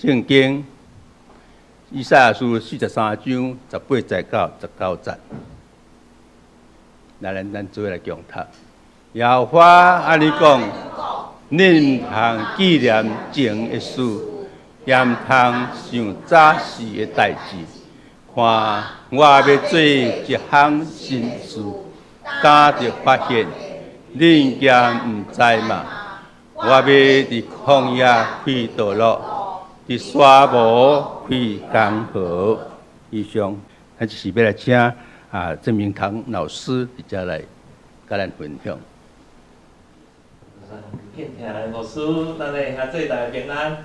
圣经以赛亚书43章18节到19节，咱做来共读。耶和华安尼讲：恁通纪念前的事，也毋通想早时的代志。看，我要做一项新事，敢着发现，恁竟毋知嘛？我要伫旷野开道路，伫沙漠开江河。以上，咱就是要来请郑明堂老师伫遮来甲咱分享。敬听的牧师，咱的兄弟大家平安，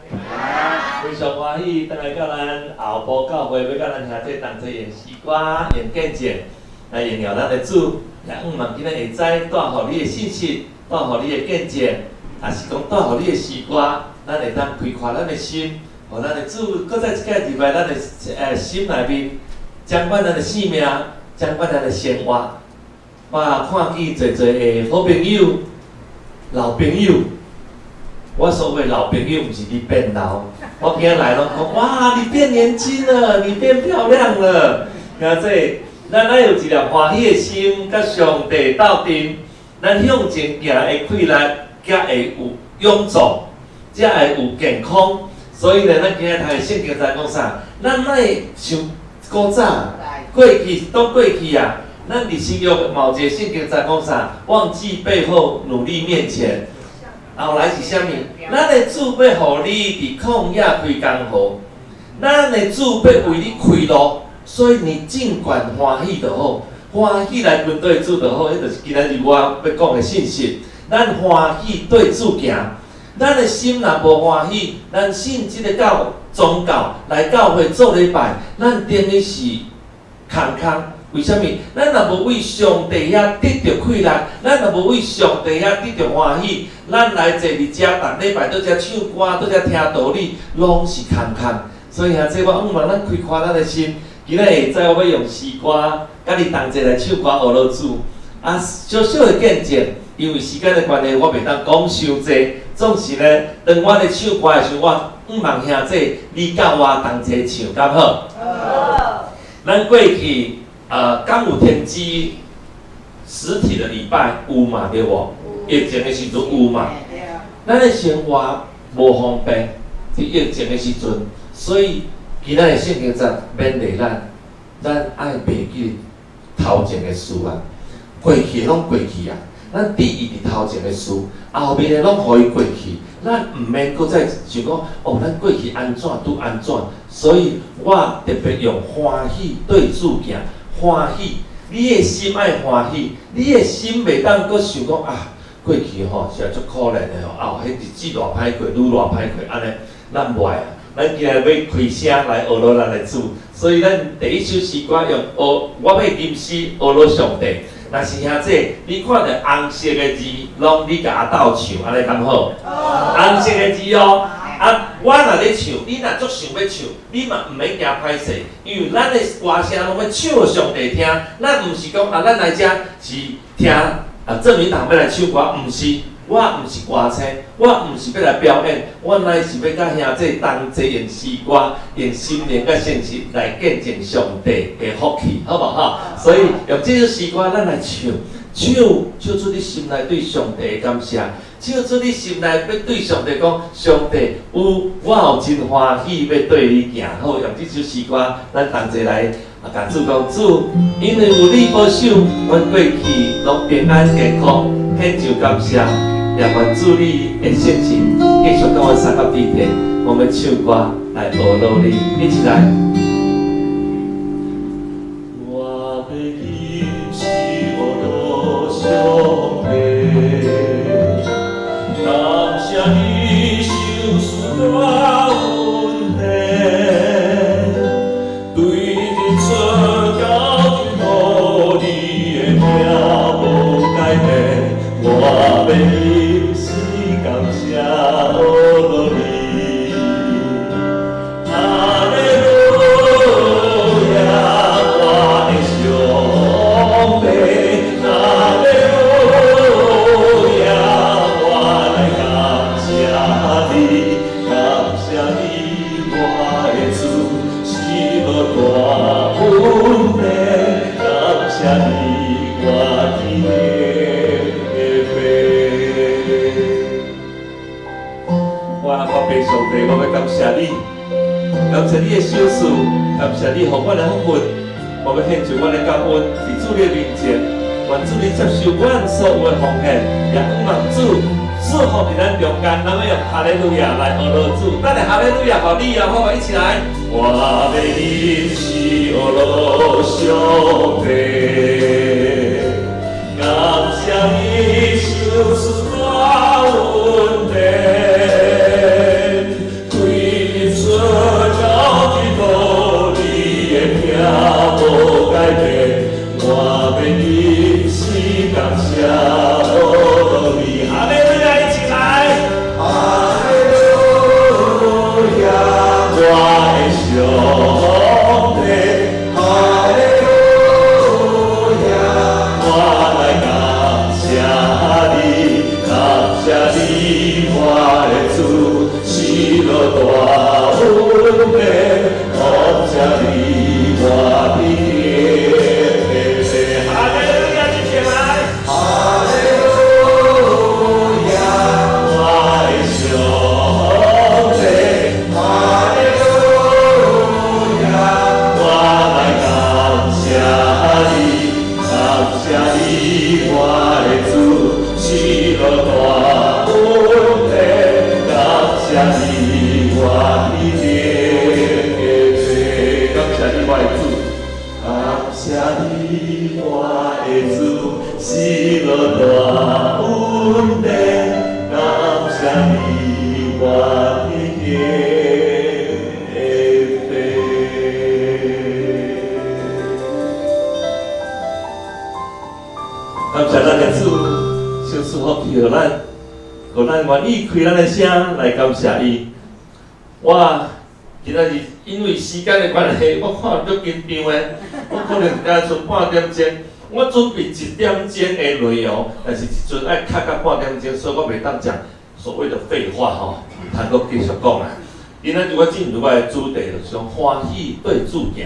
非常欢喜，等来到咱后埔教会，要甲咱兄弟同齐演诗歌、演见证，来荣耀咱的主。也望今日下载带互你的信息，带互你的见证，也是讲带互你的诗歌，咱会当开阔咱的心，互咱的主搁再一届入来咱的心内面，掌管咱的性命，掌管咱的生活。我看见侪的好朋友。老朋友，我所谓老朋友，不是你变老。我今日来拢讲，哇，你变年轻了，你变漂亮了。看这，咱有一粒欢喜的心，甲上帝斗阵，咱向前行会快乐，才会有勇壮，才会有健康。所以呢，咱今日读的圣经在讲啥？咱莫像古早过去都过去啊。咱伫新约某一个圣经在讲啥？忘记背后，努力面前。后来是啥物？咱的主要互你伫旷野开江河，咱的主要为你开路，所以你尽管欢喜就好，欢喜来跟对主就好。迄就是今仔日我要讲的信息。咱欢喜对主行，咱的心若无欢喜，咱信即个宗教来教会做礼拜，咱等于是空空。为什么？咱若无为上帝遐得到快乐，咱若无为上帝遐得到欢喜，咱来坐伫遮，逐礼拜倒遮唱歌，倒遮听道理，拢是空空。所以啊，这我望咱开阔咱的心。今日下载我要用诗歌，甲你同齐来唱歌学老主。啊，小小的见证，因为时间的关系，我袂当讲伤济。总是呢，当我咧唱歌的时候，我望兄弟你甲我同齐唱，敢好？好。咱过去。敢有停止实体的礼拜有嘛？对无？疫情的时阵有嘛？咱的生活无方便，伫疫情的时阵，所以今仔的圣经节勉励咱爱袂记头前的事啊。过去拢过去啊，咱第一伫头前的事，后面的拢互伊过去，咱毋免搁再想讲哦，咱过去安怎拄安怎。所以我特别用欢喜对主行。欢喜，你的心爱欢喜，你的心袂当搁想讲啊，过去吼是足可怜的吼，迄日子偌歹过，愈偌歹过，安尼咱袂啊，咱今日要开声来学罗咱的主，所以咱第一首诗歌用我要吟诗学罗上帝。若是兄弟，你看到红色的字，拢你甲我斗唱，安尼敢好？红色的字哦。我若咧唱，你若足想要唱，你嘛毋免惊歹势，因为咱的歌声拢要唱互上帝听。咱毋是讲咱来遮是听郑明堂要来唱歌，毋是，我毋是歌星，我毋是要来表演，我乃是要甲兄弟同齐用诗歌、用心灵甲信息来见证上帝的福气，好无吼？所以用这首诗歌，咱来唱出你心内对上帝的感谢。唱出你心内要对上帝讲，上帝我有真欢喜要对你行。好，用这首诗歌，咱同齐来甲主讲，主，因为有你保守，阮过去拢平安健康，献上感谢，也愿主你的圣情继续跟我三个地铁，我们唱歌来学努力，一起来。我要吟诗学罗上帝。感谢你手赐我温暖，对你所交予你的名无改变。我要吟诗感谢我你，哈利路白上帝，我要感谢你，感谢你的手势，感谢你，互我的福分。我要献上我的感恩，伫主的面前，愿主你接受阮所有的奉献，也望主祝福伫咱中间。咱要用哈利路亚来学罗主，咱来哈利路亚，互你啊，好不好？一起来。我要认识学罗上帝，感谢你手势大恩典，归顺到基督你的名无改变，我要认识感谢你。哈利路亚，一起来。哈利路亚，我的上帝。哈利路亚，我来感谢你，感谢你，我的主，是落大恩典，感谢你，我的天。哈利路亚，一起来。哈利路亚，我的上帝。哈利路亚，我来感谢你，感谢你，我的主，是落大恩典，感谢你，我的天，感谢你，我的主，感谢你，我的主，是落大恩典，感谢你，我的天。感谢咱的主，小事福气予咱，予咱愿意开咱的声来感谢伊。我今仔日因为时间的关系，我看足紧张的，我可能加剩半点钟，我准备1点钟的内容，但是一阵爱卡到半点钟，所以我袂当讲所谓的废话吼，唔通阁继续讲啊。今仔日我进入我的主题，就是讲欢喜对主行。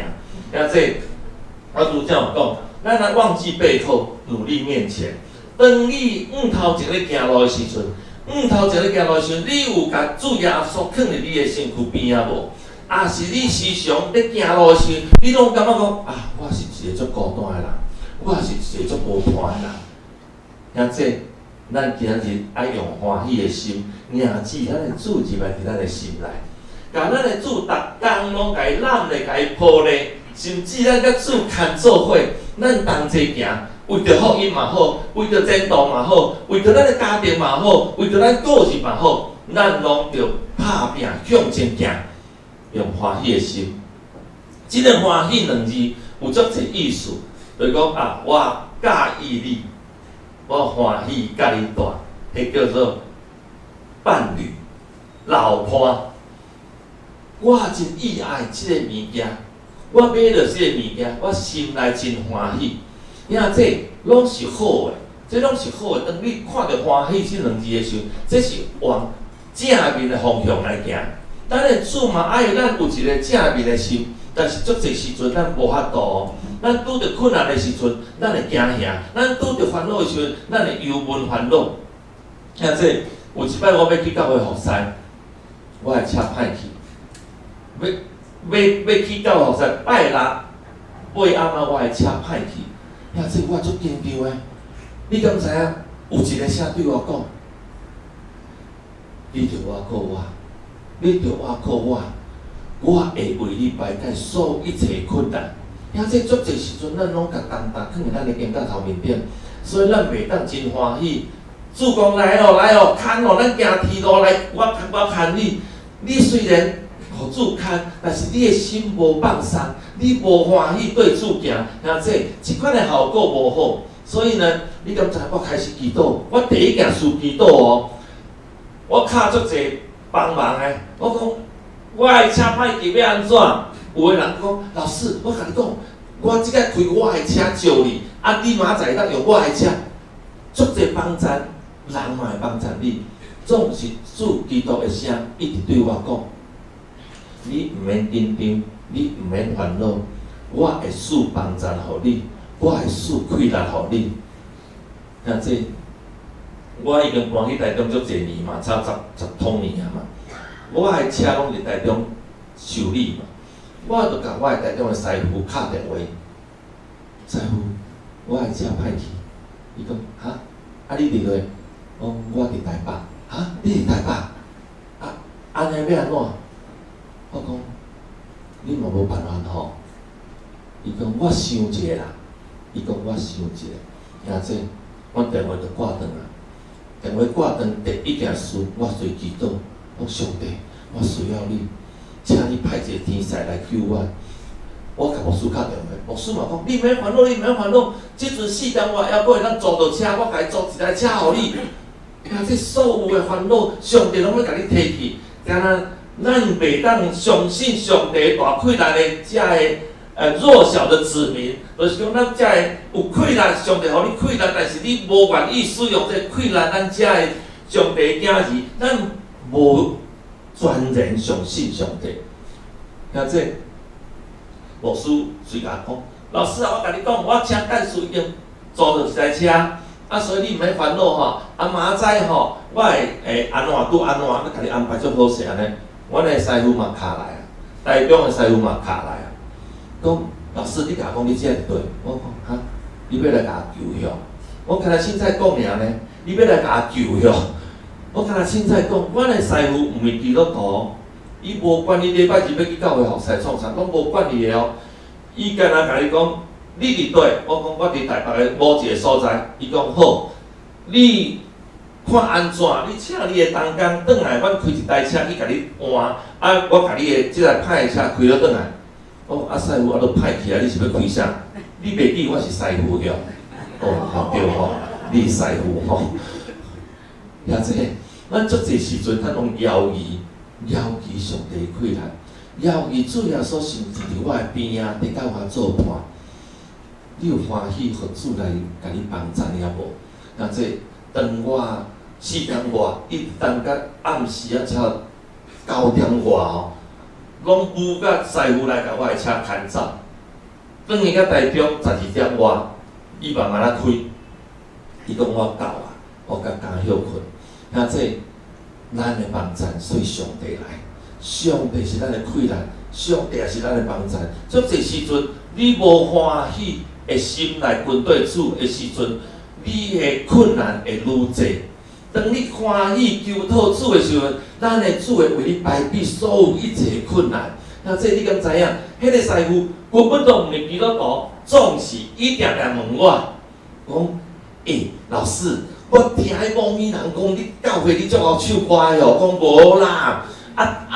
像这我拄则有讲。咱若忘记背后，努力面前。当你头前咧行路的时阵，头前咧行路的时阵，你有甲主耶稣放伫你的身躯边啊无？啊是你时常咧行路的时阵，你拢感觉讲啊，我是一个足孤单的人，我是一个足无伴的人。像这，咱今日爱用欢喜的心，领起咱的主入来伫咱的心内，甲咱的主逐工拢甲伊揽咧，甲伊抱咧。甚至咱甲主牵做伙，咱同齐行，为着福音嘛好，为着前途嘛好，为着咱的家庭嘛好，为着咱个人嘛好，咱拢着打拼向前行，用欢喜的心。即个欢喜两字有足侪意思，就是讲啊，我介意你，我欢喜甲你住，迄叫做伴侣、老伴。我真意爱即个物件。我买着即个物件，我心内真欢喜。你看这拢是好的，这拢是好的。当你看到欢喜这两字的时候，这是往正面的方向来行。咱的主嘛爱咱有一个正面的心，但是足侪时阵咱无法度。咱拄着困难的时阵，咱会惊吓；咱拄着烦恼的时阵，咱会忧闷烦恼。像这有一摆我要去教会服侍，我的车歹去，要去教会服侍，拜六8暗啊，我的车歹去，呀，这我足紧张的。你敢知影？有一个声对我讲：“你着我靠我，你着我靠我，我会为你排解所有一切困难。”呀，这足侪时阵，咱拢甲重担放伫咱的肩胛头面顶，所以咱袂当真欢喜。主讲来哦，来哦，牵哦，咱行天路来，我牵你。你虽然互主牵，但是你的心无放松，你无欢喜对主行，那即款的效果无好。所以呢，你敢知？我开始祈祷，我第一件事祈祷哦，我敲足侪帮忙的。我讲，我的车歹去要安怎？有个人讲，老师，我甲你讲，我即个开我的车招你，啊，你明仔载当用我的车，足侪帮衬，人嘛会帮衬你。总是主基督的声一直对我讲。你毋免紧张，你毋免烦恼，我会赐帮助互你，我会赐气力互你。像这，我已经搬去台中足侪年嘛，差10通年啊嘛。我的车拢伫台中修理嘛，我就甲我的台中的师傅敲电话，师傅，我的车歹去，伊讲哈，啊你伫咧？我伫台北，哈，你伫台北？啊，安尼要安怎？我讲，你嘛无办法吼。伊讲我想一下啦，伊讲我想一下，兄弟，我电话就挂断啦。电话挂断，第一件事我随祈祷，我上帝，我需要你，请你派一个天使来救我。我甲牧师敲电话，牧师嘛讲，你免烦恼，你免烦恼，即阵4点外还佫会当租到车，我甲伊租一台车互你。兄弟，所有的烦恼，上帝拢要甲你摕去。敢若咱袂当相信上帝大困难的遮个弱小的子民，就是讲咱遮个有困难，上帝互你困难，但是你无愿意使用这困难，咱遮个上帝的囝儿，咱无全然相信上帝。兄弟，牧师随甲讲，老师啊，我甲你讲，我车驾驶已经租到一台车。啊，所以你毋免烦恼吼，啊明仔吼，我会安怎拄安怎，我甲你安排足好势安尼。阮的师傅嘛敲来啊，台中的师傅嘛敲来啊，讲老师你甲我讲你这个对，我讲哈，你要来甲我求向，我敢若凊彩讲尔呢，你要来甲我求向，我敢若凊彩讲，阮的师傅毋是基督徒，伊无管你礼拜日要去教会服侍创啥，拢无管你的哦，伊敢若甲你讲。你伫对，我讲我伫台北的某一个所在，伊讲好，你看安怎？你请你的同工转来，阮开一台车去甲你换，啊，我甲你的即台歹的车开了转来。哦，啊，师傅啊，都歹去啊，你是要开啥？你袂记我是师傅哟？哦，对吼，你是师傅吼。也即，咱足侪时阵，咱拢犹豫上帝困难，犹豫主耶稣甚至伫我的边仔，伫甲我做伴。你有欢喜，互主来甲你帮助了无？那这当我4点外，一直等到暗时啊，才9点外哦，拢有甲师傅来甲我的车牵走。转去到台中12点外，伊慢慢仔开，伊讲我到啊，我甲刚休困。那这咱的帮助随上帝来，上帝是咱的困难，上帝也是咱的帮助。足侪时阵，你无欢喜的心来跟对主的时阵，你的困难会愈侪。当你欢喜求讨主的时阵，咱的主会为你排比所有一切的困难。那这你敢知影？迄个师傅根本都毋是基督徒，总是伊定定问我，讲，老师，我听迄某咪人讲，你教会你足好唱歌哟，讲无啦。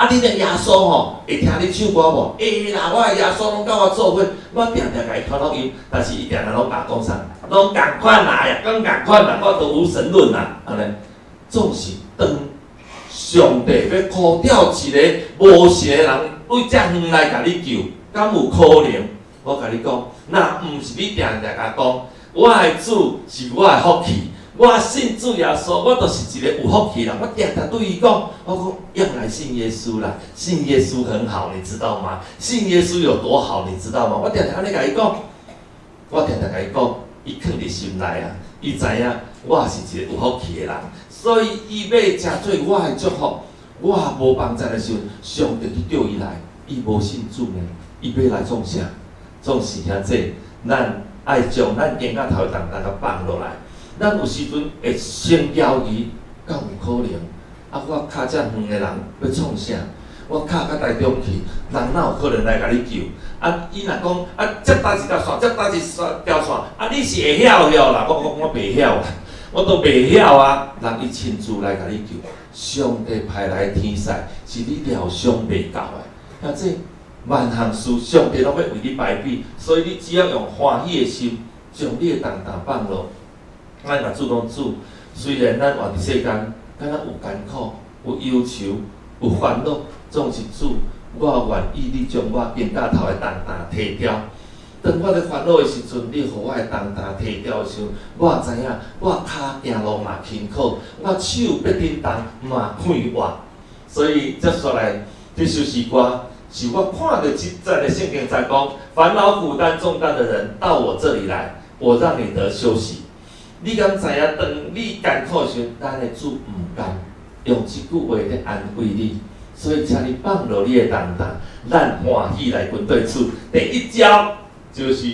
你的耶稣吼会听你唱歌无？会啦，我的耶稣拢甲我做伙，我定定甲伊讨讨音，但是伊定定拢甲讲啥？拢共款啦呀，讲共款啦，我都无神论啦，安尼。总是当上帝要苦调一个无信的人，为遮远来甲你救，敢有可能？我甲你讲，那毋是你定定甲讲，我的主是我的福气。我信主耶稣，我就是一个有福气人。我定定对伊讲，我讲要来信耶稣啦，信耶稣很好，你知道吗？信耶稣有多好，你知道吗？我定定安尼甲伊讲，我定定甲伊讲，伊放伫心内啊，伊知影我是一个有福气的人，所以伊要诚做我的祝福。我无帮助的时候，上帝去叫伊来，伊无信主呢，伊要来创啥？总是兄弟，咱爱将咱肩胛头重担甲放落来。咱有时阵会先犹豫，敢有可能？我脚遮远的人要创啥？我脚到台中去，人哪有可能来甲你救？伊若讲接搭一条线，接搭一条线，你是会晓啦？我袂晓啦，我都袂晓啊！人伊亲自来甲你救，上帝派来的天使是你料想袂到的。这万项事，上帝拢要为你排比，所以你只要用欢喜的心，将你的重担放落。咱甲主讲主，虽然咱活伫世间，敢若有艰苦、有忧愁、有烦恼，总是主，我愿意你将我肩胛头的重担摕掉。当我咧烦恼的时阵，你互我的重担摕掉的时候，我知影我骹行路嘛轻巧，我手要振动嘛快活。所以接下来这首诗歌是我看到在的圣经在讲，烦恼负担重担的人到我这里来，我让你得休息。你敢知影？当你艰苦时，咱的主毋甘用一句话咧安慰你，所以请你放落你的重担，咱欢喜来军队处。第一招就是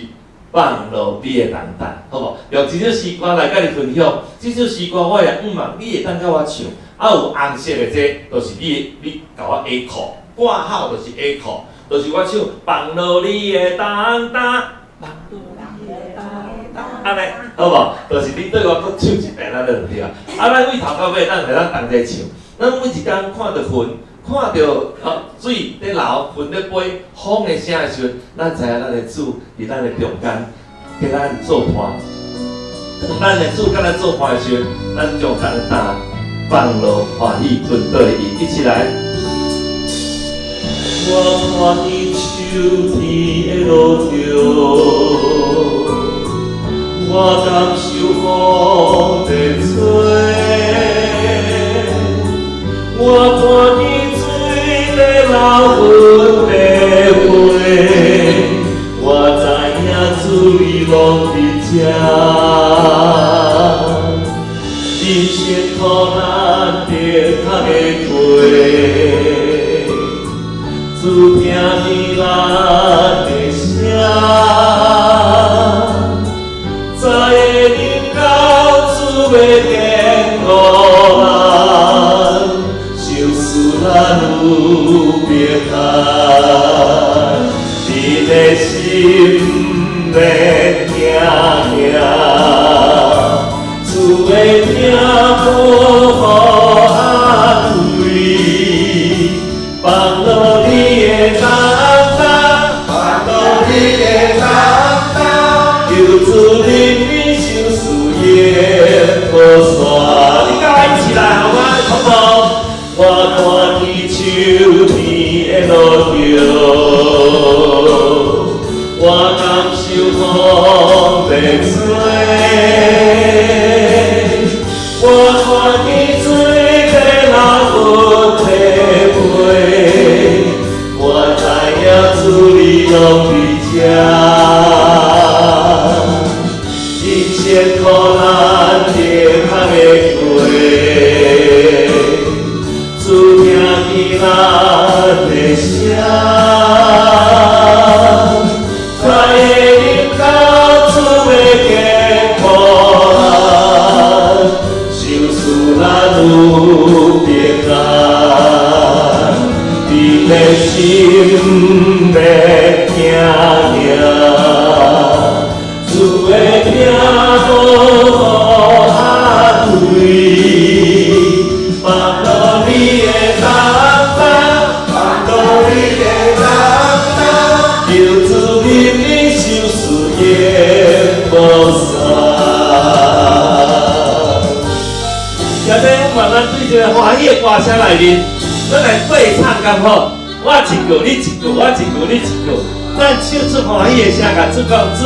放落你的重担，好无？用这首诗歌来甲你分享。这首诗歌我也望你会当甲我唱。有红色的这，就是你甲我下课，挂号就是下课，就是我唱放落你的重担。安尼好无？就是你对我搁唱一遍，咱就对啊。咱为头到尾，咱会当同齐唱。咱每一天看到云，看到水在流，云在飞，风的声的时阵，咱知影咱的主伫咱的中间，给咱做伴。当咱的主甲咱做伴的时阵，咱将重担放落欢喜军队里，一起来。我看伊秋天的路途。我感受风在吹，我看见水在流，云在飞，我知影主你拢伫遮，人生苦难着较会过，主听见咱的声。在人到主要坚固咱，受事咱有别难，你的心要行行，主要听好安慰，放落你的重担，放落你的重担，求主你。无线，你甲我一起来，好吗？好不好？我看见秋天的路途，我感受风在吹，我看见水在流，云在飞，我知影主你拢伫遮，人生苦难着。主听见咱的声，在人到主要坚固咱，受事咱有平安，你的心要行行，主要听好安慰。放落你的重担，放落你的重担，求主引你受事业无散。现在我们对这个欢喜的歌声内面，咱来对唱刚好。我一句，你一句，我一句，你一句。咱唱出欢喜的声，甲主讲主，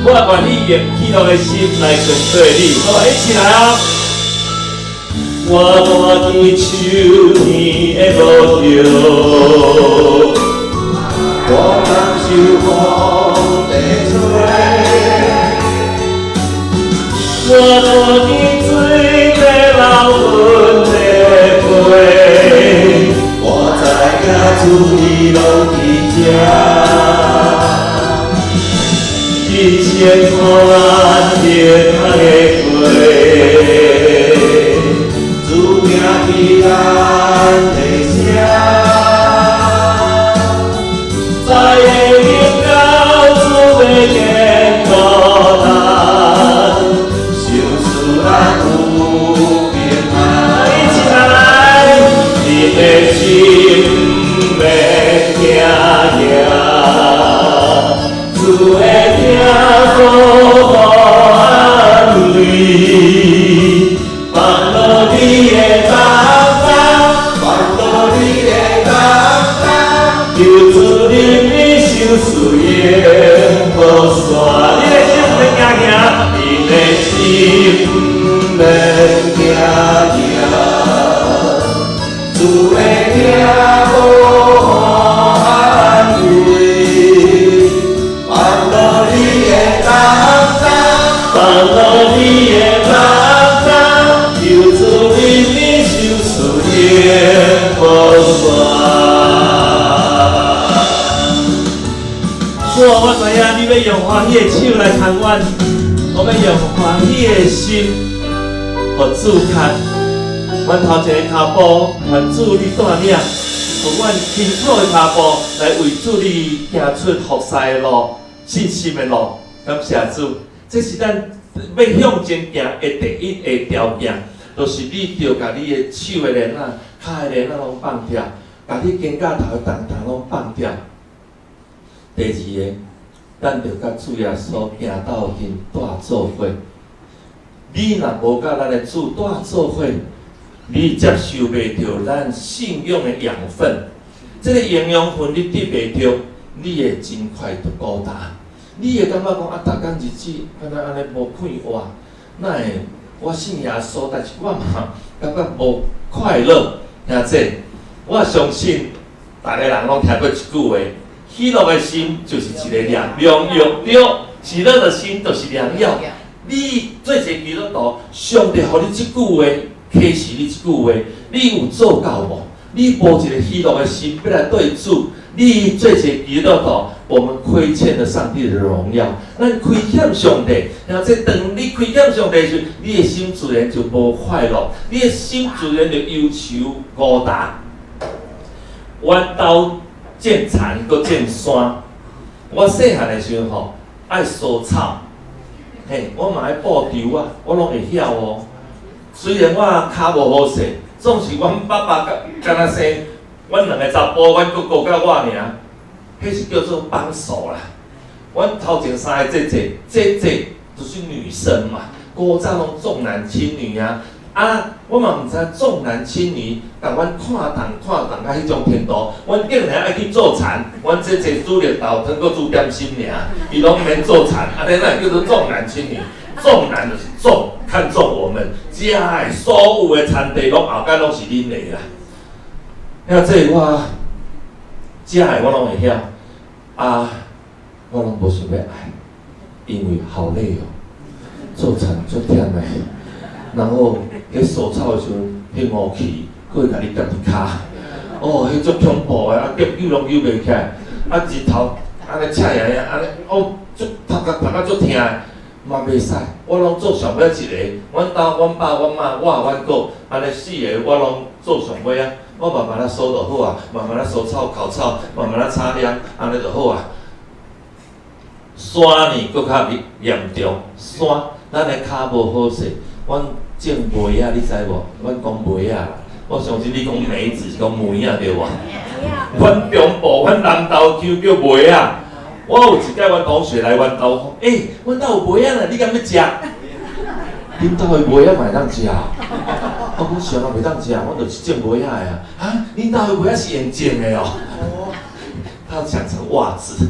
我愿意用喜乐的心来跟对你，好，一起来啊！我看见秋天的路途，我感受风在吹，我看见水在流，云在飞，我知影主你拢伫遮，一切苦难着较会过。主听见咱的声，在人到主要坚固咱，受事咱有平安。一起来，你的心要行行，主会听好安慰。放落你的重担，放落你的重担，求主引你受事业无散。你的心要行行，你的心要行行，主会听好安慰。放落你的重担，放落你的重担。求主引你受事业无散。们用欢喜的手来牵阮，我们用欢喜的心，互主看。阮头前的脚步，愿主你带领，互阮辛苦的脚步来为主你行出服侍的路、信心的路。感谢主，这是咱要向前行的第一个条件，就是你着甲你的手的链仔、脚的链仔拢放掉，甲你肩胛头的重拢放掉。第二个，咱着甲主耶稣行到近大做伙。你若无甲咱的主大做伙，你接受袂到咱信仰的养分，这个营养分你得袂到，你会真快就孤单。你会感觉讲啊，逐工日子敢若安尼无快活，哪会我信耶稣，但是我嘛感觉无快乐。兄弟，我相信逐个人拢听过一句话：喜乐的心就是一个良药，对，喜乐的心就是良药。你做一个基督徒，上帝互你即句话。启示你一句话，你有做到无？你无一个喜乐的心要来对主，你做一个基督徒，我们亏欠了上帝的荣耀，咱亏欠上帝。然后这当你亏欠上帝时，你的心自然就无快乐，你的心自然就忧愁孤单。弯刀见田，搁见山。我细汉的时候吼，爱梳草，嘿，我嘛爱布丢啊，我拢会晓哦。虽然我骹无好势，总是阮爸爸敢若生阮两个查甫，阮哥哥甲我尔，迄是叫做帮手啦。阮头前三个姐就是女生嘛，古早拢重男轻女啊。我嘛毋知重男轻女，甲阮看重甲迄种程度。阮竟然爱去做田，阮姐煮绿豆汤，搁煮点心尔，伊拢免做田，安尼哪叫做重男轻女？重男就是重，看重我们家的所有的田地，拢后盖拢是恁的啦。遐这我家的我拢会晓，我拢无想要爱，因为好累哦，做田足忝的。然后迄梳草的时阵，迄乌气，佫会甲你夹一骹，迄足恐怖的，夹揪拢揪袂起来，日头安尼赤呀呀，安尼足头壳足疼的。嘛袂使，我拢做上尾一个。阮兜、阮爸、阮妈、阮哥，安尼四个我拢做上尾啊。我慢慢梳就好啊，慢慢梳草、烤草，慢慢插凉，安尼就好啊。山呢，佫较严重。山，咱的骹无好势，阮种梅啊，你知无？阮讲梅啊，我相信你讲梅子是讲梅啊，对无？阮中部、阮南投区叫梅啊。我有一届阮同学来阮兜讲，阮兜有梅仔呢，你敢要食？恁兜的梅仔嘛会当食？我讲上啊袂当食，我就是种梅仔的啊。恁兜的梅仔是用种的哦。他讲成袜子。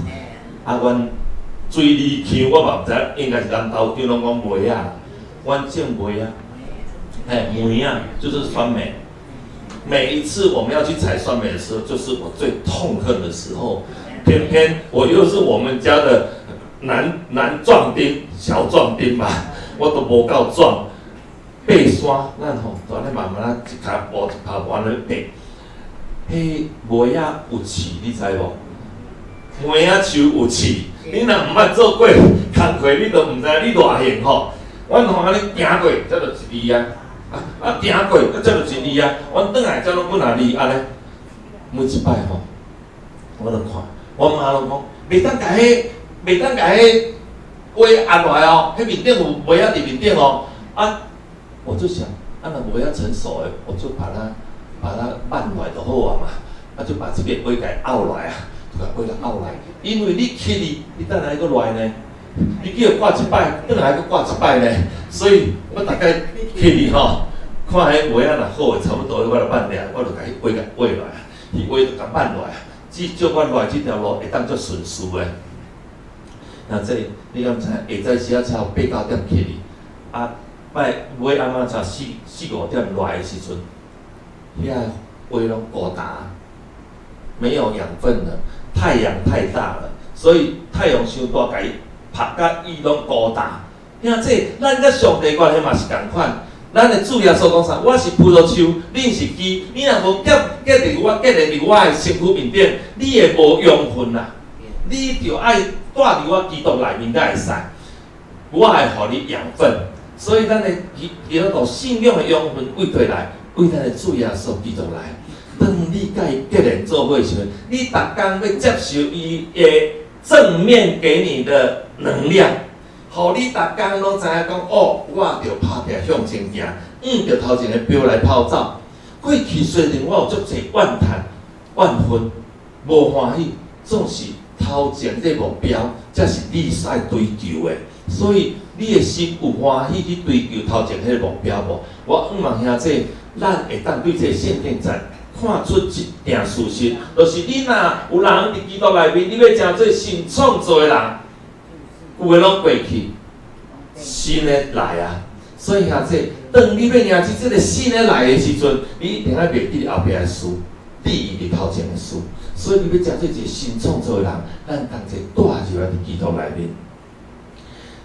阮水里乡我嘛毋知，应该是南投区拢讲梅仔。阮种梅仔，梅仔就是酸梅。每一次我们要去采酸梅的时候，就是我最痛恨的时候。偏偏我又是我们家的男壮丁、小壮丁吧，我都无够壮。爬山，咱吼，就安尼慢慢一骹步一骹步安尼爬。迄梅仔有刺，你知无？梅仔树有刺，你若毋捌做过工课，你都毋知你偌幸吼。阮吼安尼行过，才就一字啊，行过，才就一字啊。阮转来才拢阮阿字安尼，每一摆吼，我就看。我妈拢讲，袂当甲迄话压落来哦，迄面顶有梅仔伫面顶哦。我就想，若梅仔成熟的，我就把它慢落来就好啊嘛。就把这个花甲拗落来啊，就把花甲拗来。因为你起你等下搁来呢，你叫挂一摆，等下搁挂一摆呢。所以我大概起吼，看迄梅仔若好诶，差不多我就慢点，我就甲迄花甲挖落来，伊花就甲慢落来。至少我来这条路会当作顺序的。那这你敢知？下早时啊，才有8、9点起哩。摆尾暗仔才4、5点来的时阵，遐花拢孤单，没有养分了，太阳太大了，所以太阳伤大，甲伊晒甲伊拢孤单。你看这，咱甲上帝关系嘛是同款。咱的主耶稣讲啥？我是葡萄树，恁是枝。你若无结伫我的身躯面顶，你会无养分啦。你就爱带伫我基督内面才会使，我会互你养分。所以咱的基督徒信仰的养分为对来，为咱的主耶稣基督来。当你甲伊结连做伙时阵，你逐工要接受伊的正面给你的能量，互你逐工拢知影讲哦，我着拍拼向前行，着头前的标来跑走。过去虽然我有足侪怨叹、怨愤、无欢喜，总是头前这目标，才是你使追求的。所以你的心有欢喜去追求头前迄个目标无？我望兄弟，咱会当对这个圣殿站看出一件事实，就是你若有人伫基督内面，你要诚做新创造的人，有诶拢过去，新的来啊！所以兄弟，当你要认识这个新的来的时阵，你一定要袂记后壁的事，你伫头前的事。所以你要诚做一个新创造的人，咱同齐带入来伫基督内面。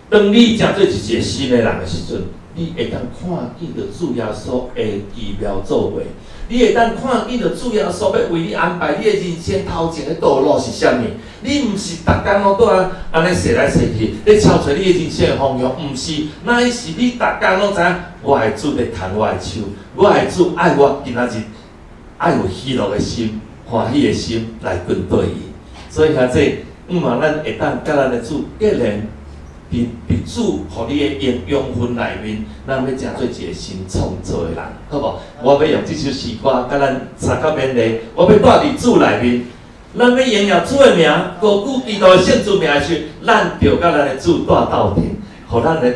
当你诚做一个新的人的时阵，你会当看见着主耶稣的奇妙作为，你会当看见着主耶稣要为你安排你的人生头前的道路是啥物。你毋是逐工拢拄安尼踅来踅去，你抄找你的人生的方向，毋是，乃是你逐工拢知影，我的主在弹我的手，我的主爱我今仔日爱有喜乐的心、欢喜的心来跟对伊。所以兄弟，望咱会当甲咱的主结连。伫主互你的养分内面，咱要诚做一个新创造的人，好无？我要用这首诗歌，甲咱三角勉励，我要带伫主内面，咱要荣耀主的名，高举基督的圣主名的时，咱着甲咱的主带斗阵，互咱的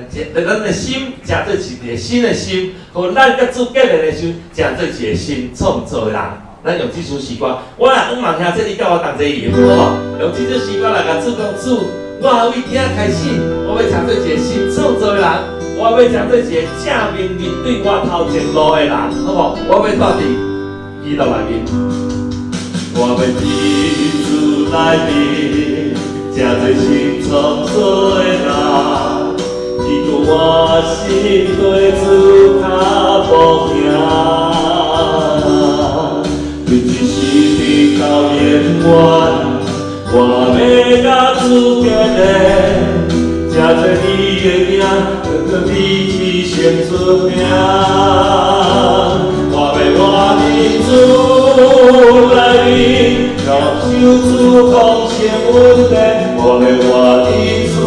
心诚做一个新的心，互咱甲主结连的时，诚做一个新创造的人。咱用这首诗歌，我来望兄弟，你甲我同齐用，好无？用这首诗歌来甲主讲主。我为今仔开始，我要诚做一个新创造的人，我要诚做一个正面面对我头前路的人，好无？我要带伫基督内面，我要伫主内面，诚做新创造的人，伊叫我心对主脚步行，对一时的考验我。我要甲主结连，诚做你的名，叫你去先出名。我要活伫主内面，感受主丰盛稳定。我要活伫主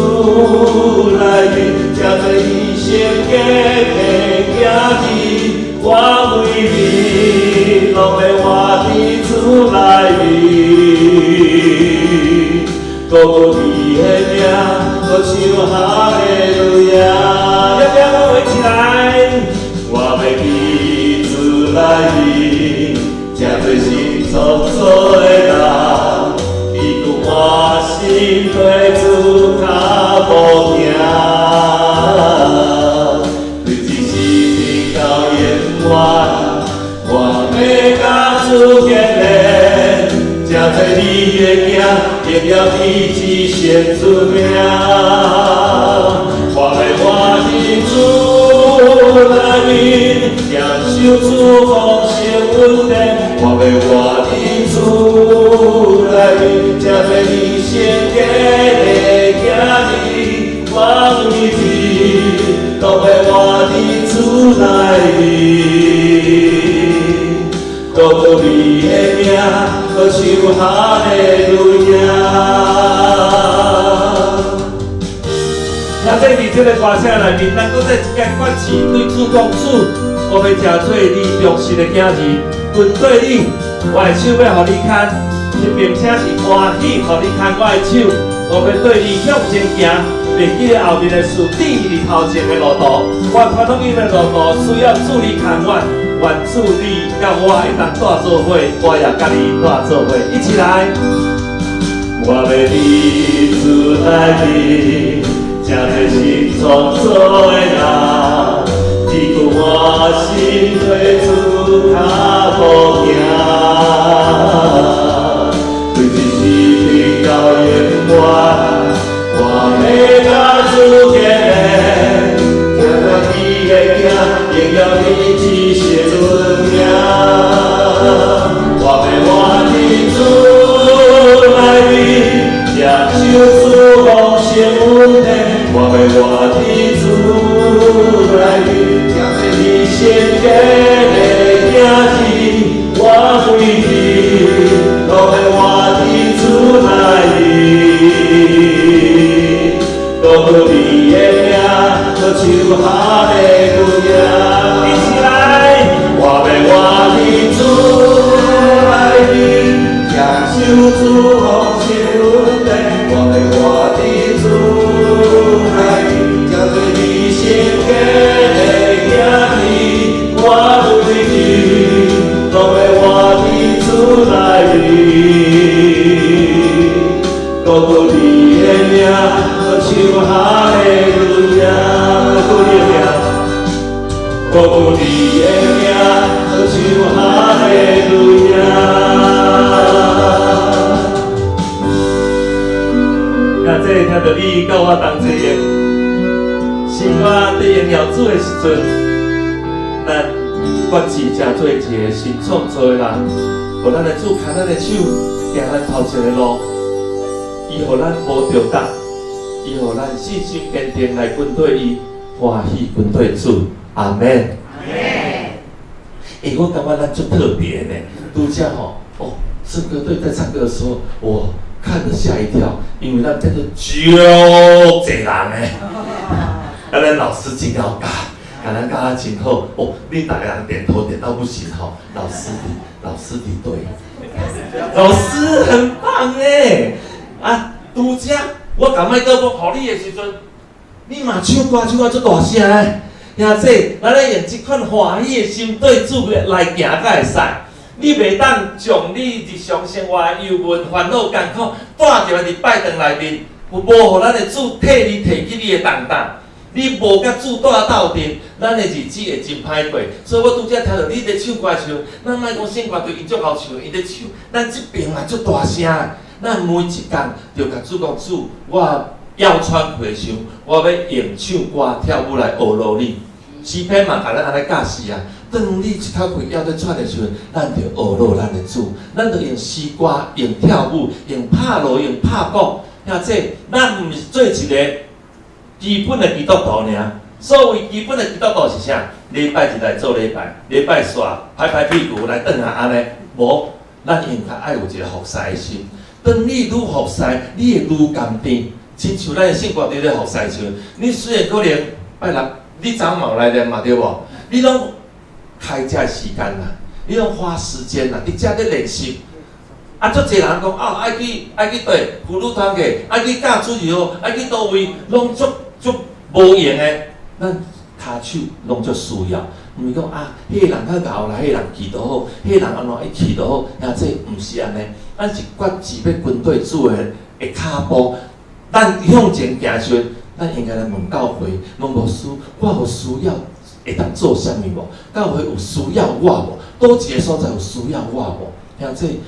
内面，诚做伊圣洁的行子。我每日拢要活伫主内面。高举你的名，我唱哈利路亚，要不要一起来？我要伫主内面，诚做新创造的人，伊叫我心对主脚步行，对一时的考验我要甲主结连，诚做你的名。荣耀你只先出名，我要活伫主内面，享受主丰盛稳定。我要活伫主内面，诚做你圣洁的行子。我每日都要活伫主内面，高举你的名，我唱哈利路亚。那在伫这个歌声内面，咱搁再一间决志，对主讲主，我要诚做你忠实的囝儿，跟对你，我的手要互你牵，并且是欢喜，互你牵我的手，我要对你向前行，袂记后面的事，伫你头前的路途，我传统伊的路途需要主你牵我，愿主你甲我会当带做伙，我也甲你带做伙，一起来。我要伫主内面，诚做新创造的人，伊叫我心对主脚步行，对一时的考验我要甲主结连，听到你的名，荣耀你只先出名，我要活伫主内面。享受主丰我同齐用诗歌在用鸟主的时阵，咱决志成做一个新创造的人，互咱的主牵咱的手，行咱头前的路，伊互咱无着担，伊互咱信心坚定来跟对伊，欢喜跟对主。阿门。我感觉咱就特别呢，拄则吼，圣歌队在唱歌的时候，我看得吓一跳，因为咱真的足侪人诶。咱老师真高教，咱教啊真好你大家人点头点到不行老师你对，老师很棒诶。拄则我甲麦克风互你的时阵，你嘛唱歌唱啊足大声诶。兄弟，咱咧用这款欢喜的心对主来行，才会使。你袂当将你日常生活的忧闷、烦恼、艰苦带入伫拜堂内面，无互咱的主替你提起你的重担。你无甲主带斗阵，咱的日子会真歹过。所以我拄则听到你咧唱歌唱，咱莫讲圣歌对因足好唱，伊咧唱，咱这边嘛足大声。咱每一天就甲主讲主，我腰喘回想，我要用唱歌跳舞来学路你。诗篇嘛，甲咱安尼教示啊。当你一口气要在喘的时候，咱就学路咱的主，咱就用诗歌、用跳舞、用拍锣、用拍鼓。兄弟，咱毋是做一个基本的基督徒尔。所谓基本的基督徒是啥？礼拜日来做礼拜，礼拜煞拍拍屁股来转下安尼。无，咱应该爱有一个服侍的心。当你愈服侍，你会愈甘甜。亲像咱的圣歌伫咧服侍的时候，你虽然可能拜六，你早嘛有来练嘛对无？你拢开这时间啦，你拢花时间啦，伫遮咧练习。足侪人讲爱去倒妇女团契，爱去教主日学，爱去倒位，拢足无用诶。咱骹手拢足需要，毋是讲迄个人较牛啦，迄个人祈祷好，迄个人安怎伊祈祷好，这毋是安尼。咱是决志要跟对主诶骹步，咱向前行时，咱应该来问教会，问牧师，我有需要会当做啥物无？教会有需要我无？倒一个所在有需要我无？兄弟，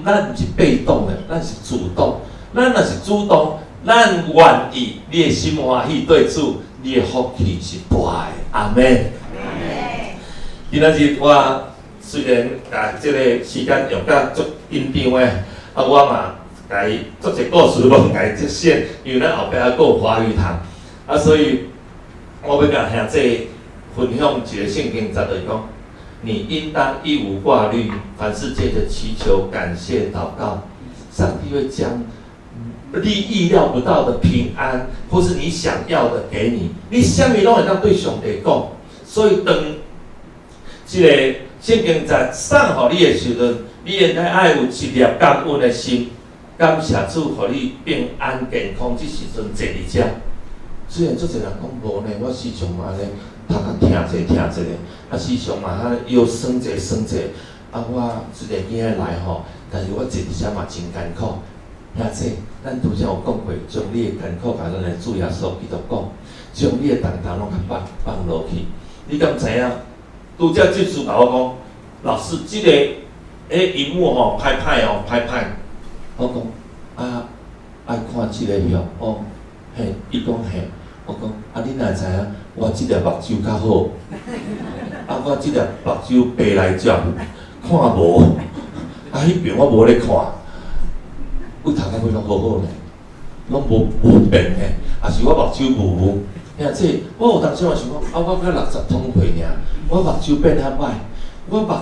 咱毋是被动的，咱是主动。咱若是主动，咱愿意，你的心欢喜对主，你的福气是大的。阿门。今仔日我虽然即个时间用甲足紧张的，我嘛甲伊做一故事拢甲伊接线，因为咱后壁还有华语堂，所以我要甲兄弟分享一个圣经节，就是讲，你应当一无挂虑，凡事借着祈求、感谢、祷告，上帝会将你意料不到的平安，或是你想要的给你。你啥物拢会当对上帝讲，所以当这个圣经节送予你的时阵，你应该爱有一粒感恩的心，感谢主，予你平安健康。这时阵坐伫遮，虽然足侪人讲无呢，我时常嘛咧。读甲听一个，时常嘛又算一算一个，我一个囝仔来但是我坐伫遮嘛真艰苦。兄弟，咱拄则有讲过，将你的艰苦甲咱的主耶稣基督讲，将你的重担拢甲放落去。你敢知影？拄则技师甲我讲，老师，这个荧幕歹歹。我讲爱看这个哟，嘿，伊讲嘿。我讲你哪知影？我即个目睭较好，我即个目睭白来照，看无。迄边我无咧看，为头壳尾拢好好咧，拢无变诶。也是我目睭糊。兄弟，我有当时嘛想讲，我才60通岁尔，我目睭变遐歹，我目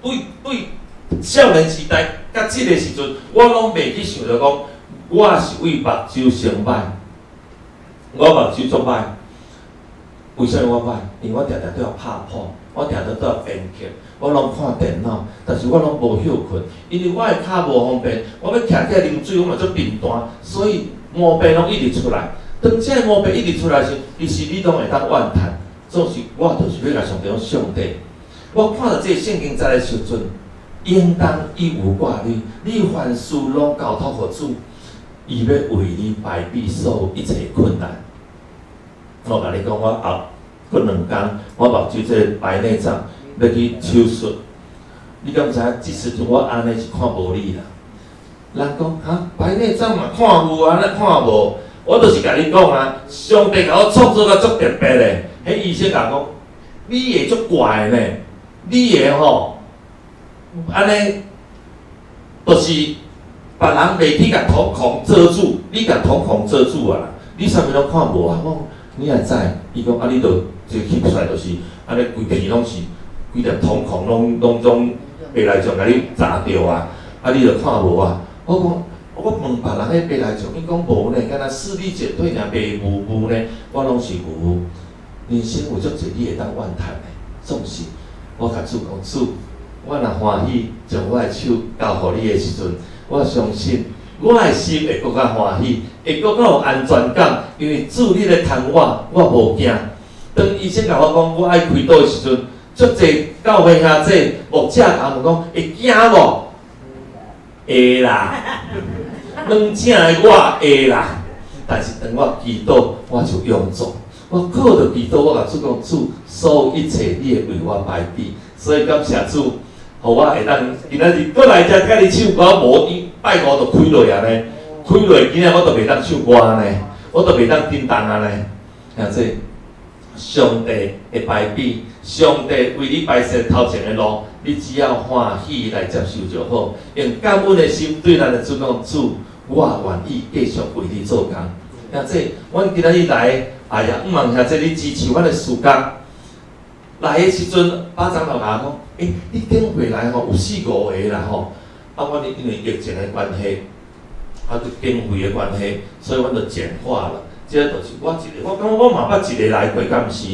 睭对少年时代甲即个时阵，我拢袂去想着讲，我是为目睭先歹。我目睭足歹，为啥我歹？因为我常常都要拍破，我常常都要编辑，我拢看电脑，但是我拢无休困，因为我的骹无方便，我要徛起来啉水，我嘛足贫惰，所以毛病拢一直出来。当这毛病一直出来时，其实你拢会当怨叹，总是我就是要甲上帝讲上帝。我看到这个圣经节的时阵，应当一无挂虑，你凡事拢交托互主。伊要为你排避所有一切困难。我甲你讲，我后过2天，我目睭这个白内障要去手术。你敢知影？即时阵我安尼是看无你啦。人讲白内障嘛看有啊，咱看无。我就是甲你讲啊，上帝甲我创造甲足特别的。迄医生甲我讲，你会足怪呢，你会吼，安尼，就是别人袂去甲瞳孔遮住，你甲瞳孔遮住啊啦，你啥物拢看无啊？我你也知，伊讲啊，你就一翕出来就是安尼，规片拢是规粒瞳孔拢白内障甲你砸着啊，啊你就看无啊？我问别人迄白内障，伊讲无呢，敢若视力减退尔，袂糊呢，我拢是糊。人生有足侪你会当怨叹的，总是我甲主讲主，我若欢喜将我的手交互你的时阵，我相信我的心会更较欢喜，会更较有安全感，因为主你咧牵我无惊。当医生甲我讲我爱开刀的时阵，足侪教会兄弟牧者甲我讲会惊无？会啦，软正的我会啦，但是当我祈祷，我就勇做。我靠着祈祷，我甲主讲主，所有一切你会为我排比，所以感谢主，互我会当今仔日过来遮甲你唱歌，无拜五就开落啊呢，开落今仔我都袂当唱歌呢，我都袂当叮当啊呢，像这上帝会排比，上帝为你摆设头前的路，你只要欢喜来接受就好，用感恩的心对咱的主讲主，我愿意继续为你做工。像这阮今仔日来。哎呀，望兄弟，你支持阮的事工。来的时阵，巴掌老甲讲，你顶回来吼有4、5个啦吼。啊，阮因为疫情的关系，啊，经费的关系，所以阮就简化了。这就是我一个，我感觉我嘛捌一个来过，敢毋是？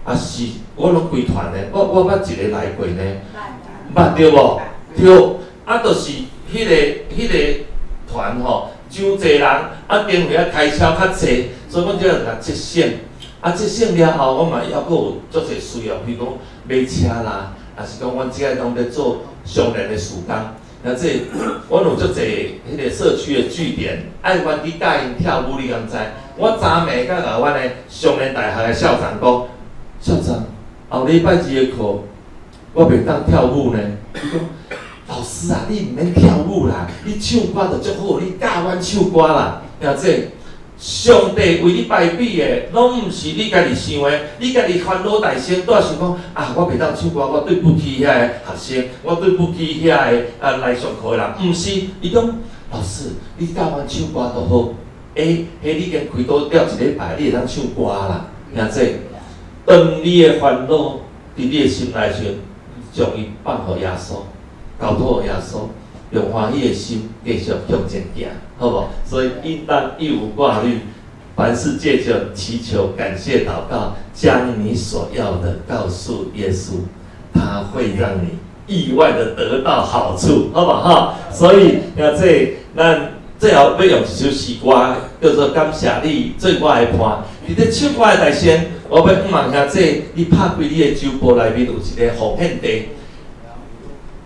啊是，我拢规团的，我捌一个来过呢。捌对无？对，啊，就是迄个团吼。伤侪人，啊，经费啊开销较济，所以阮只要甲节省。啊，节省了后，我嘛还佫有足侪需要，比如讲买车啦，啊是讲阮遮拢咧做商人的事工。那这阮有足侪迄个社区的据点，爱阮去教因跳舞，你敢知？我昨暝甲甲阮的商人大学的校长讲，校长，后礼拜2的课，我袂当跳舞呢。伊讲。老师啊，你毋免跳舞啦，你唱歌就足好，你教阮唱歌啦。然后这上帝为你排比的，拢毋是你家己想的，你家己烦恼大声，都想讲啊，我袂当唱歌，我对不起遐个学生，我对不起遐个来上课的人。毋是，伊讲老师，你教阮唱歌就好。迄你已经开刀了1礼拜，你会当唱歌啦。然后这当你的烦恼伫你的心内时，将伊放互耶稣。交托耶稣，用欢喜的心继续向前行，好不好？所以应当一无挂虑，凡事借着祈求、感谢、祷告，将你所要的告诉耶稣，他会让你意外的得到好处，好不好？哈，所以咱最后要用一首诗歌，叫做《感谢你做我的伴》。伫咧唱歌的大声，我要问兄弟，你拍开你的酒杯内面有一个奉献地。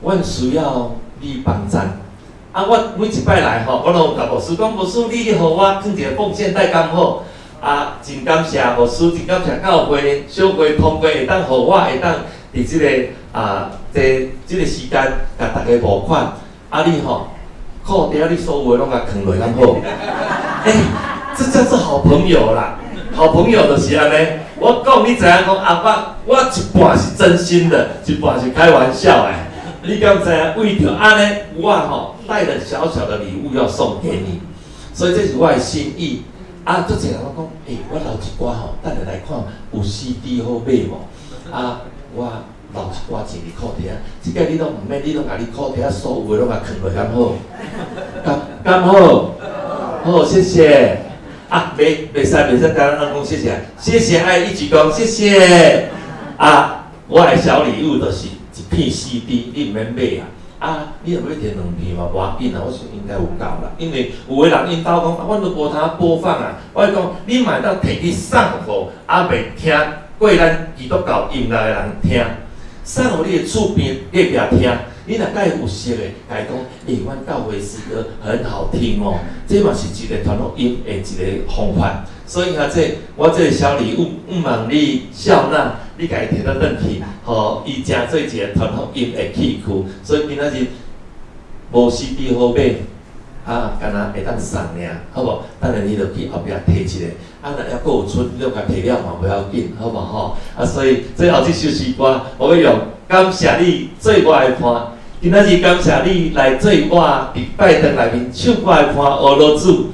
阮需要你帮赞，啊！我每一摆来吼，我拢甲牧师讲，牧师你互我放一个奉献袋敢好？啊，真感谢牧师，真感谢教会小会通过会当互我会当伫即个即个时间甲大家募款，啊你吼裤底你所有拢甲藏落敢好？这叫做好朋友啦，好朋友就是安尼。我讲你知影讲阿爸，我一半是真心的，一半是开玩笑的。你敢知影？为着安尼，我吼带了小小的礼物要送给你，所以这是我的心意。啊，足侪人讲，我留一寡吼，等下来看有 CD 好买无？啊，我留一寡钱伫裤底啊，即个你拢毋免，你拢甲你裤底所有的拢甲藏落敢好？敢好？好，谢谢。啊，袂使，甲咱讲谢谢，谢谢爱一起讲谢谢。啊，我的小礼物就是。一片 CD 你毋免买啊！你若要摕2片嘛，无要紧啊，我想应该有够啦。因为有的人因兜讲，阮都无通播放啊。我讲，你嘛当摕去送互还袂听过咱基督教音乐的人听，送互你的厝边隔壁听。你若甲伊有熟的，甲伊讲，阮教会诗歌很好听哦。这嘛是一个传福音的一个方法。所以我这个小礼物，毋望你笑纳。你家己摕到转去，吼，伊正做一个传福音的器具。所以今仔日无 CD 好买，敢若会当送尔，好无？等下你就去后壁摕一个，若还佫有剩，你就甲摕了嘛，袂要紧，好无吼？所以最后这首诗歌，我要用感谢你做我的伴。今仔日感谢你来做我伫拜堂内面唱我的伴，学罗主。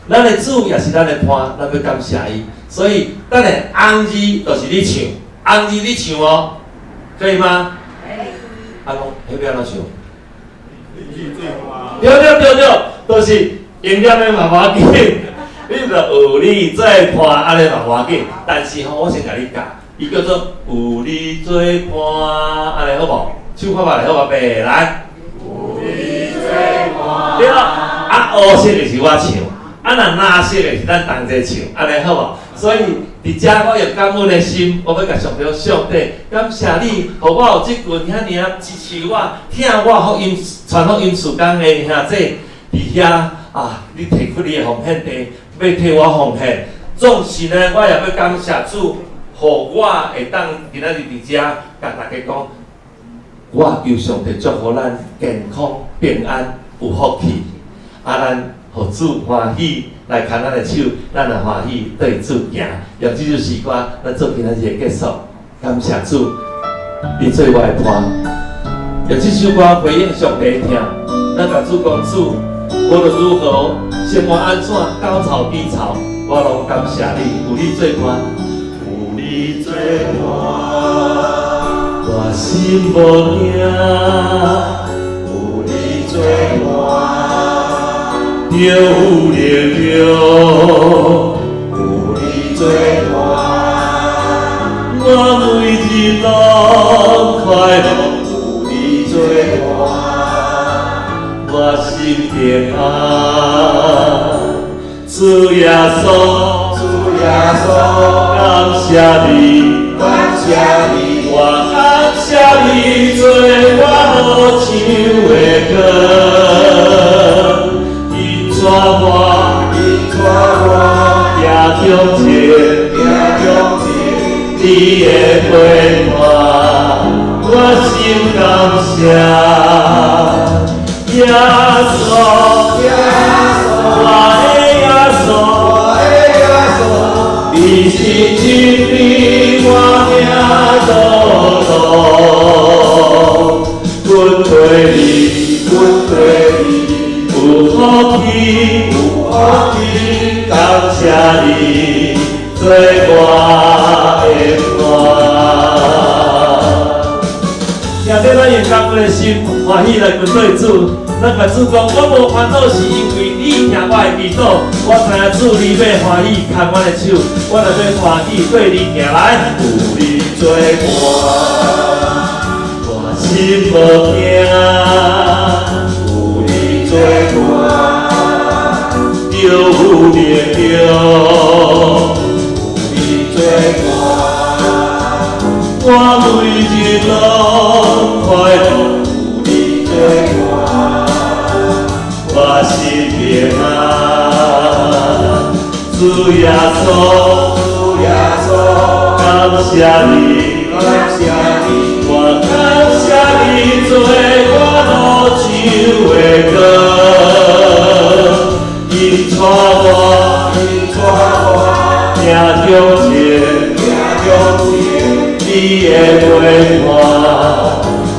咱的主也是咱的伴，咱要感谢伊。所以，等下红字就是你唱，红字你唱哦，可以吗？可以。讲，迄要安怎唱？对，就是用念的嘛无要紧，你着有你做伴，安尼嘛无要紧。但是吼，我先甲你教，伊叫做有你做伴，安尼好无？手看觅来好无？白来。有你做伴。对啊，黑色的是我唱，若蓝色的是咱同齐唱，安尼好无？所以伫遮我用感恩的心，我要甲上帝上帝感谢你，互我有即群遐尔支持我、听我福音传福音事工的兄弟伫遐你提出你的奉献地，要替我奉献。总是呢，我也要感谢主，互我会当今仔日伫遮甲大家讲，我求上帝祝福咱健康平安有福气，咱互主欢喜。来牵咱的手，咱也欢喜对主行。用这首诗歌，咱做今仔日的结束。感谢主，你做我的伴。用这首歌回应上帝听，咱甲主讲主，无论如何，生活安怎，高潮低潮，我拢感谢你，有你做伴，有你做伴，我心无惊，有你做伴。有力量，有你做伴，我每日拢快乐，有你做伴，我心平安。主耶稣，感谢你，我感谢你做我好唱的歌。带我行向前，你的陪伴，我心感谢。耶稣，我的耶稣，你是真理，我命道路，阮对你，有福气，感谢你做我的伴。也对咱用感恩的心，欢喜来跟对主。咱甲主讲，我无烦恼，是因为你听我的祈祷。我知影主你要欢喜，牵我的手，我就要欢喜对你行来。有你做伴，我心无惊。做伴，有力量，有你做伴，我每日拢快乐，有你做伴，我心平安。主耶稣，感谢你，我感谢你做我好唱的歌。因带我行向前，你的陪伴，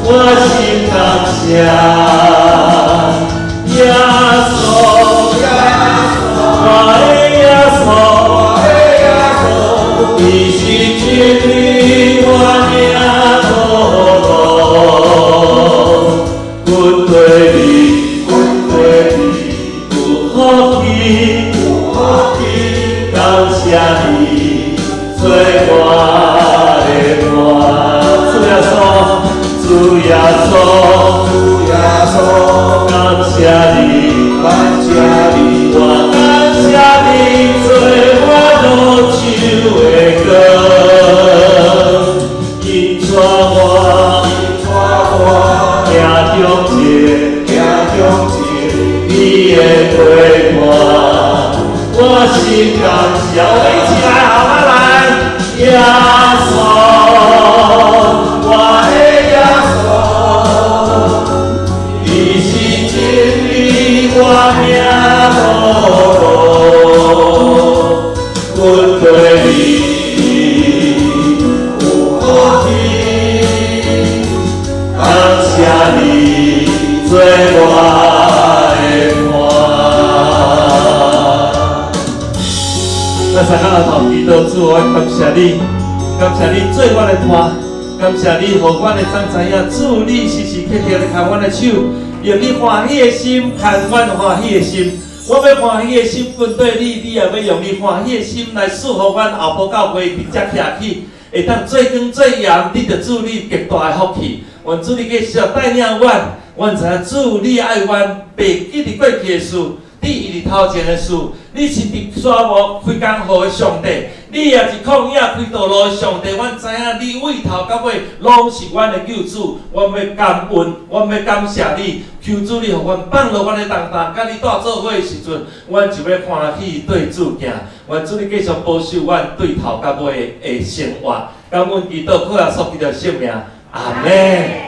我心感谢。耶稣，我的耶稣，你是真理，我命道路，阮对你。感谢你做我的伴，主耶稣，感谢你，我感谢你做我好唱的歌，因带我行向前，你的陪伴。我心感谢，我们一起来，好吗？来，耶稣，我的耶稣，你是真理，我命三个头祈祷主，我感谢你，感谢你做我的伴，感谢你，互我的总知影，主你时时刻刻的牵我的手，用你欢喜的心牵我欢喜的心。我要欢喜的心跟对你，你也要用你欢喜的心来祝福阮后埔教会直接徛起，会当做光做盐，你着祝你极大的福气。愿主你继续带领阮，阮知影主你爱阮，袂记伫过去的事。你一日头前的事，你是伫沙漠开工课的上帝，你也是旷野开道路的上帝。阮知影你为头到尾拢是阮的救主，阮要感恩，阮要感谢你。求主你互阮放落阮的重担，甲你带做伙的时阵，阮就要欢喜对主行。愿主你继续保守阮对头到尾的生活。感恩祈祷，靠耶稣基督的圣名，阿门。